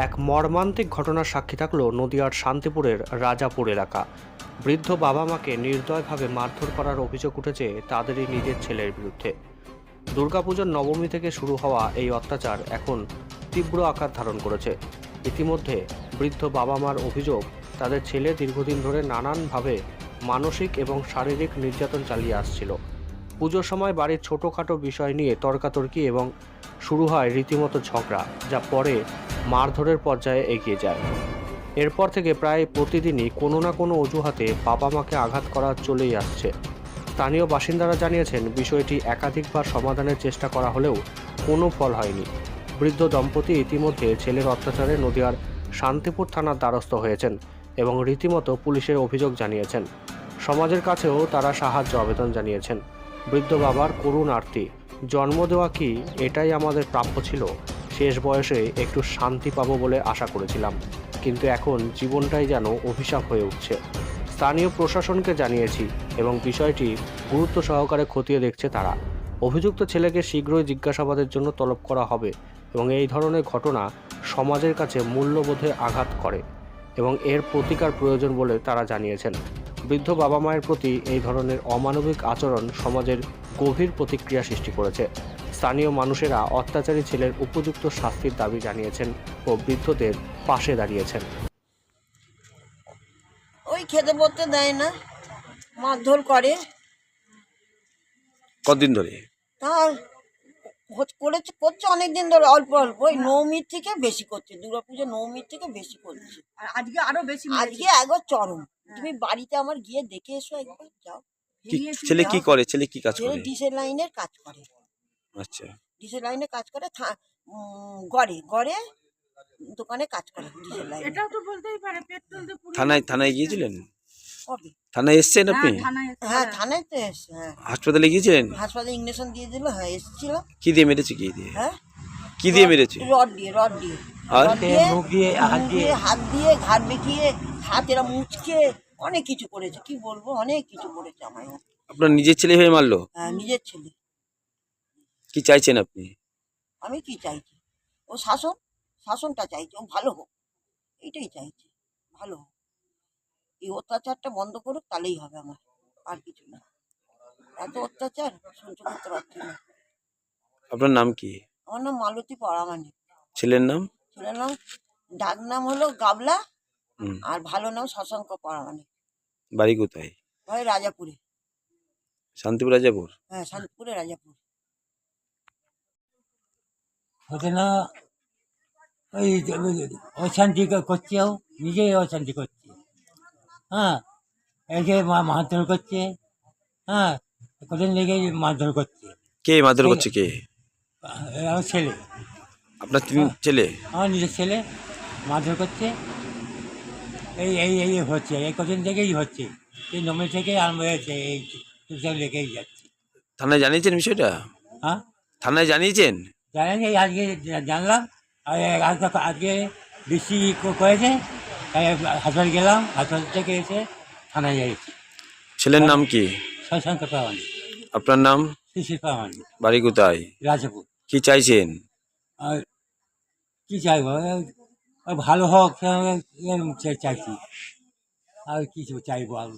এক মর্মান্তিক ঘটনার সাক্ষী থাকলো নদিয়ার শান্তিপুরের রাজাপুর এলাকা। বৃদ্ধ বাবা মাকে নির্দয়ভাবে মারধর করার অভিযোগ উঠেছে তাদেরই নিজের ছেলের বিরুদ্ধে। দুর্গাপুজোর নবমী থেকে শুরু হওয়া এই অত্যাচার এখন তীব্র আকার ধারণ করেছে। ইতিমধ্যে বৃদ্ধ বাবা মার অভিযোগ, তাদের ছেলে দীর্ঘদিন ধরে নানানভাবে মানসিক এবং শারীরিক নির্যাতন চালিয়ে আসছিল। পুজোর সময় বাড়ির ছোটোখাটো বিষয় নিয়ে তর্কাতর্কি এবং শুরু হয় রীতিমতো ঝগড়া, যা পরে মারধরের পর্যায়ে এগিয়ে যায়। এরপর থেকে প্রায় প্রতিদিনই কোনো না কোনো অজুহাতে বাবা মাকে আঘাত করা চলেই আসছে। স্থানীয় বাসিন্দারা জানিয়েছেন, বিষয়টি একাধিকবার সমাধানের চেষ্টা করা হলেও কোনো ফল হয়নি। বৃদ্ধ দম্পতি ইতিমধ্যে ছেলের অত্যাচারে নদিয়ার শান্তিপুর থানার দ্বারস্থ হয়েছেন এবং রীতিমতো পুলিশের অভিযোগ জানিয়েছেন। সমাজের কাছেও তারা সাহায্য আবেদন জানিয়েছেন। বৃদ্ধ বাবার করুণ আরতি, জন্ম দেওয়া কি এটাই আমাদের প্রাপ্য ছিল? শেষ বয়সে একটু শান্তি পাবো বলে আশা করেছিলাম, কিন্তু এখন জীবনটাই যেন অভিশাপ হয়ে উঠছে। স্থানীয় প্রশাসনকে জানিয়েছি এবং বিষয়টি গুরুত্ব সহকারে খতিয়ে দেখছে তারা। অভিযুক্ত ছেলেকে শীঘ্রই জিজ্ঞাসাবাদের জন্য তলব করা হবে এবং এই ধরনের ঘটনা সমাজের কাছে মূল্যবোধে আঘাত করে এবং এর প্রতিকার প্রয়োজন বলে তারা জানিয়েছেন। বৃদ্ধ বাবা মায়ের প্রতি এই ধরনের অমানবিক আচরণ সমাজের গভীর প্রতিক্রিয়া সৃষ্টি করেছে। স্থানীয় মানুষেরা অত্যাচারী ছেলের উপযুক্ত শাস্তির দাবি জানিয়েছেন ও বৃদ্ধদের পাশে দাঁড়িয়েছেন। ওই খেতে পড়তে দেয় না, মারধর করে। কতদিন ধরে? তার করছে অনেকদিন ধরে, অল্প অল্প। ওই নবমীর থেকে বেশি করছে, দুর্গাপুজো নবমীর থেকে বেশি করছে। আর আজকে আরো বেশি আজকে একবার চরম। তুমি বাড়িতে আমার গিয়ে দেখে এসো একবার, যাও। ছেলে কি করে? ছেলে কি কাজ করে? ডিসেল লাইনের কাজ করে। আচ্ছা, ডিসেল লাইনে কাজ করে, গড়ে গড়ে দোকানে কাজ করে ডিসেল লাইনে। এটাও তো বলতেই পারে পেট্রোল দিয়ে পুরো থানায় গিয়েছিলেন? কবে? থানায় এসেছেন আপনি? হ্যাঁ, থানায় তো এসছে। হ্যাঁ, হাসপাতালে গিয়েছিলেন? হাসপাতালে ইঞ্জেকশন দিয়ে দিল। হ্যাঁ, এসেছিল। কি দিয়ে মেরেছে? কি দিয়ে? হ্যাঁ, কি দিয়ে মেরেছে? রড দিয়ে আর? মুখ দিয়ে, হাত দিয়ে, ঘাট বেঁকিয়ে, হাত এরা মুচকে অনেক কিছু করেছে। কি বলবো, অনেক কিছু করেছে আমায়। আপনার নিজের ছেলে হয়ে মারলো? হ্যাঁ, নিজের ছেলে। কি চাইছেন আপনি? আমি কি চাইছি? ও শাসনটা চাইছি, ও ভালো হোক, এইটাই চাইছি, ভালো হোক। এই অত্যাচারটা বন্ধ করুক, তাহলেই হবে আমার, আর কিছু না। এত অত্যাচার সহ্য করতে পারছি না। আপনার নাম কি? আমার নাম মালতী পরামানিক। ছেলের নাম? ছেলের নাম, ডাক নাম হলো গাবলা, হুম। আর ভালো নাম শশাঙ্ক পরামানিক। বাড়ি কোথায়? ভাই রাজাপুরে। শান্তিপুর রাজাপুর? হ্যাঁ, শান্তিপুরে রাজাপুর। হচ্ছে না, ওই অশান্তি করছে, ও নিজেই অশান্তি করছে। হ্যাঁ, এই যে মারধর করছে। হ্যাঁ, কদিন লেগে মারধর করছে। কে মারধর করছে? কে? আমার ছেলে, আপনার তিন ছেলে? আমার নিজের ছেলে মারধর করছে। এই এই এই হচ্ছে, এই কদিন থেকেই হচ্ছে, এই নমে থেকে আরম্ভ হয়েছে, এই সব লেগেই যাচ্ছে। থানায় জানিয়েছেন বিষয়টা? হ্যাঁ, থানায় জানিয়েছেন? জানেন, এই আজকে জানলাম। আর আজকে বেশি করেছে, তাই হাসপাতাল গেলাম, হাসপাতাল থেকে এসে থানায় যাইছি। ছেলের নাম কি? শশাঙ্ক প্রামাণিক। আপনার নাম? শিশির প্রামাণিক। বাড়ি কোথায়? রাজাপুর। কি চাইছেন? আর কি চাইবো, ভালো হোক চাইছি, আর কিছু চাইবো আর